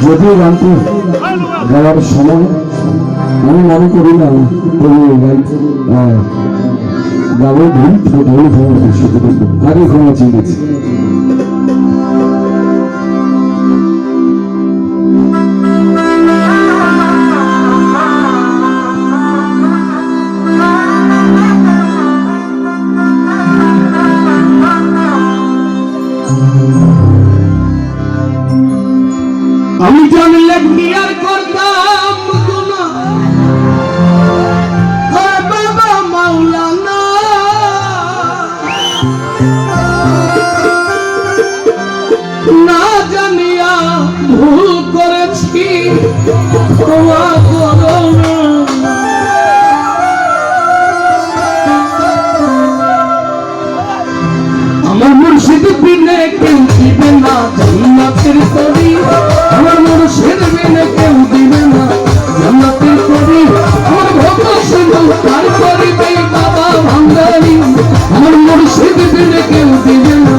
যদিও গানটি গাওয়ার সময় আমি মনে করি না গাবো ভুল ভুল হওয়ার আগে ক্ষমা চিনেছি। আমি জানলে কি আর করতাম গুনাহ, বাবা মাওলানা না জানিয়া ভুল করেছি, ক্ষমা করো না। আমার মুর্শিদ বিনে কেউ দিবে না জান্নাতের তরি, আমার মুর্শিদ বিনে কেউ দিবে না জান্নাতের তরি। আমার ভক্ত সিন্ধু পার করিবে বাবা ভান্ডারি, আমার মুর্শিদ বিনে কেউ দিবে না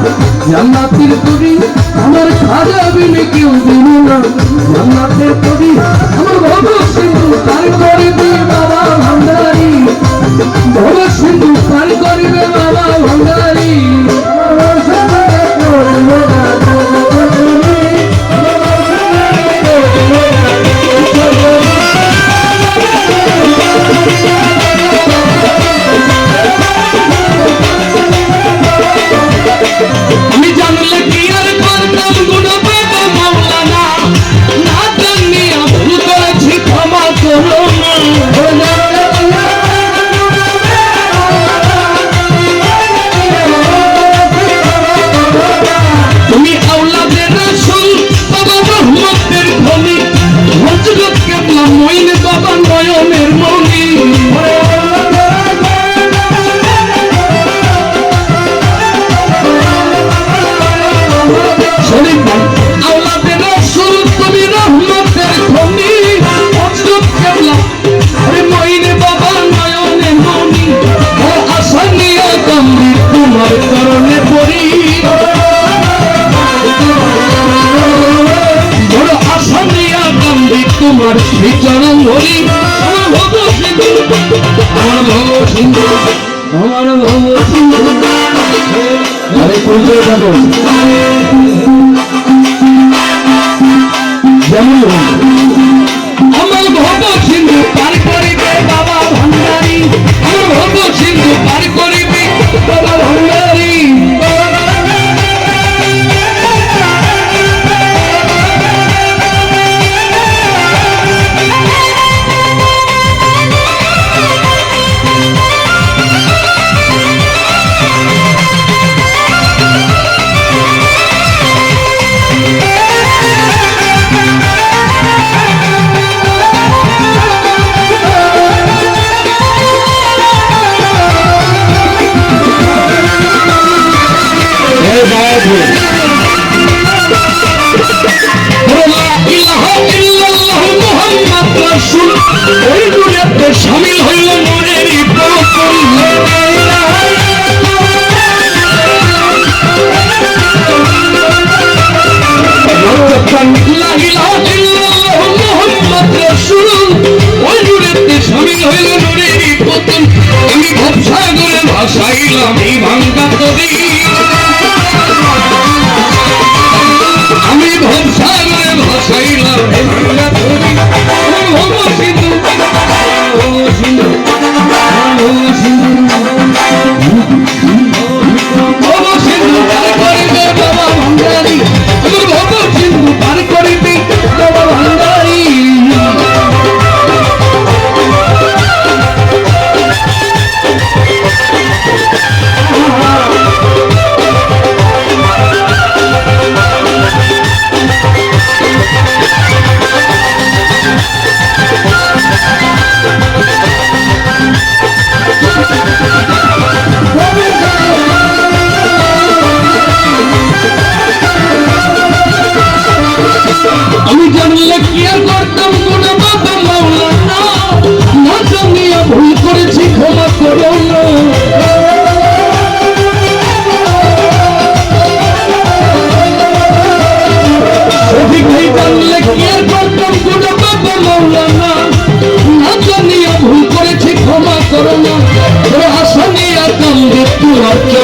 জান্নাতের তরি। আমার খাজা বিনে কেউ দিবে না জান্নাতের তরি। আমার ভক্ত সিন্ধু পার করিবে বাবা ভান্ডারি, ভক্ত সিন্ধু পার করিবে বাবা ভান্ডারি। আমি জানলে কি আর করতাম গুনাহ বাবা মাওলানা, না জানিয়া ভুল করেছি, ক্ষমা করো না। তুমি আওলাদে রাসূল বাবা রহমতের ধনী, হযরত কেবলা মঈন বাবা নয়নের মণি। আওলাদে রাসূল তুমি রহমতের ধনী, হযরত কেবলা মঈন বাবা নয়নের মণি। আশা নিয়ে কান্দি তোমার চরণে পড়ি, আশা নিয়ে কান্দি তোমার শ্রী চরণ ধরি। আমার ভব সিন্ধু, আমার ভব সিন্ধু, আমার ভব সিন্ধু। আরে কোনটা যাবো যেমন আমার ভব সিন্ধু পার করিবে বাবা ভান্ডারি, আমার ভব সিন্ধু পার করিবে বাবা ভান্ডারি। শামিল হইল নূরের প্রথম আমি ভবসাগরে ভাসাইলাম এই ভাঙ্গা তরি, আমি ভবসাগরে ভাসাইলাম এই ভাঙ্গা তরি। ভব সিন্ধু, ভব সিন্ধু, ভব সিন্ধু, ভব সিন্ধু পার করিবে বাবা ভান্ডারি, আমার ভব সিন্ধু পার করিবে বাবা ভান্ডারি।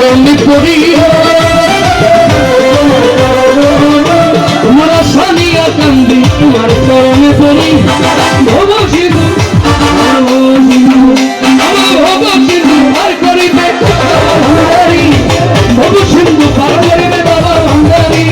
চরণে পড়ি তোমার সানিয়া কান্দি তোমার চরণে পড়ি ভব সিধু আমার ভব সিধু পার করিবে ভান্ডারি ভব সিন্ধু পার করিবে বাবা ভান্ডারি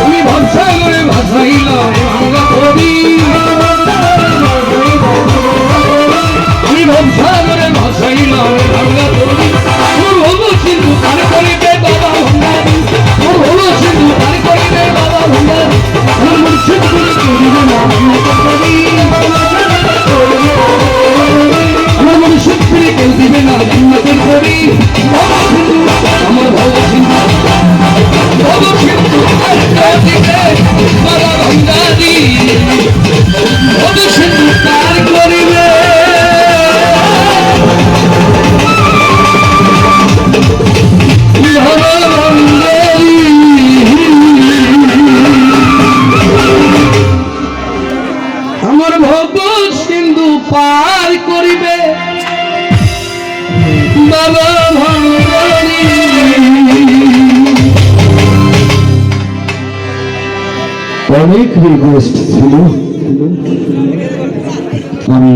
আমি ভাবসা করে ভাসাইলাম বাংলা কবি আমি ভাবসা করে ভাসাইলাম বাংলা কবি মোর হলো সিন্ধু পার করিবে বাবা ভান্ডারি মোর হলো সিন্ধু পার করিবে বাবা ভান্ডারি মোর মুর্শিদ করে করিবে না কবি আমার মুর্শিদ করে কেউ দিবে না জান্নাতের কবি বাবা সিন্ধু আমার ভালো সিন্ধু বাবা সিন্ধু পার করিবে বাবা ভান্ডারি বাবা সিন্ধু পার করিবে আমার ভব সিন্ধু পার করিবে বাবা ভান্ডারি অনেক রিকোয়েস্ট ছিল আমি